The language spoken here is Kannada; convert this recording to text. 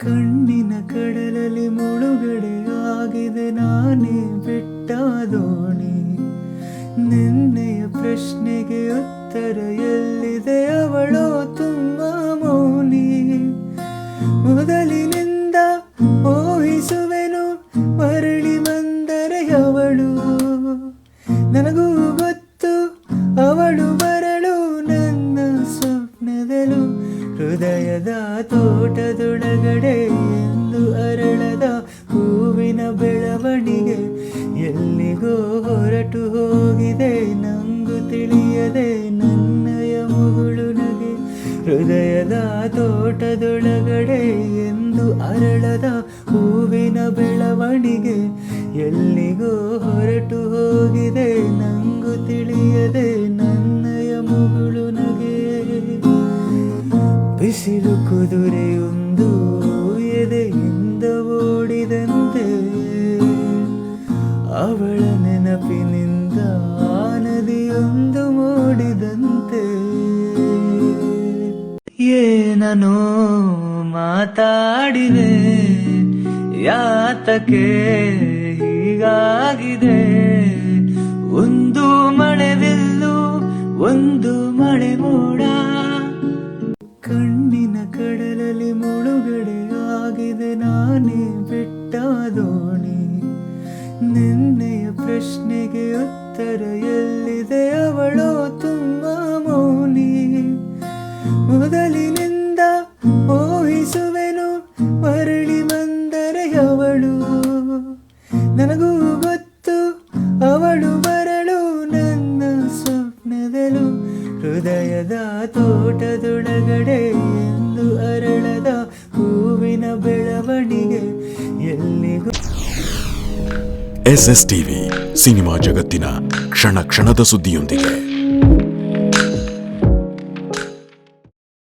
ಕಣ್ಣಿನ ಕಡಲಲ್ಲಿ ಮುಳುಗಡೆಯಾಗಿದೆ ನಾನೇ ಬಿಟ್ಟ ದೋಣಿ. ನಿನ್ನೆಯ ಪ್ರಶ್ನೆಗೆ ಉತ್ತರ ಎಲ್ಲಿದೆ, ಅವಳೋ ತುಂಬ ಮೌನಿ. ಮೊದಲಿನಿಂದ ಊಹಿಸುವೆನು ಮರಳಿ ಬಂದರೆ ಅವಳು. ನನಗೂ ಗೊತ್ತು ಅವಳು ಬರಳು ನನ್ನ ಸ್ವಪ್ನದಲು. ಹೃದಯದ ತೋಟದೊಳಗಡೆ ಎಂದು ಅರಳದ ಹೂವಿನ ಬೆಳವಣಿಗೆ ಎಲ್ಲಿಗೋ ಹೊರಟು ಹೋಗಿದೆ ನಂಗೂ ತಿಳಿಯದೆ ನನ್ನಯ ಮುಗುಳು ನಗೆ. ಹೃದಯದ ತೋಟದೊಳಗಡೆ ಎಂದು ಅರಳದ ಹೂವಿನ ಬೆಳವಣಿಗೆ ಎಲ್ಲಿಗೋ ಹೊರಟು ಹೋಗಿದೆ ನಂಗೂ ತಿಳಿಯದೆ ನನ್ನಯ ಮುಗುಳು ನಗೆ. ಬಿಸಿಲು ಕುದುರೆಯೊಂದು ಎದೆಯಿಂದ ಓಡಿದಂತೆ, ಅವಳ ನೆನಪಿನಿಂದ ನದಿಯೊಂದು ಮೂಡಿದಂತೆ. ಏನನೋ ಮಾತಾಡಿದೆ, ಯಾತಕ್ಕೆ ಹೀಗಾಗಿದೆ. ಒಂದು ಮಳೆವಿಲ್ಲು, ಒಂದು ಮಳೆ ಮೋಡ. ಕಣ್ಣಿನ ಕಡಲಲ್ಲಿ ಮುಳುಗಡೆಯಾಗಿದೆ ನಾನೇ ಬಿಟ್ಟ ದೋಣಿ. ನಿನ್ನೆಯ ಪ್ರಶ್ನೆಗೆ ಉತ್ತರ ಎಲ್ಲಿದೆ, ಅವಳೋ ತುಂಬ ಮೌನಿ. ಮೊದಲಿನಿಂದ ಊಹಿಸುವೆನು ಮರಳಿ ಬಂದರೆ ಅವಳು. ನನಗೂ ಗೊತ್ತು ಅವಳು ಬರಳು ನನ್ನ ಸ್ವಪ್ನದಲು. ಹೃದಯದ ತೋಟದೊಳಗಡೆ ಎಂದು ಅರಳದ ಹೂವಿನ ಬೆಳವಣಿಗೆ ಎಲ್ಲಿಗೂ. SS ಟಿವಿ ಸಿನಿಮಾ ಜಗತ್ತಿನ ಕ್ಷಣ ಕ್ಷಣದ ಸುದ್ದಿಯೊಂದಿಗೆ.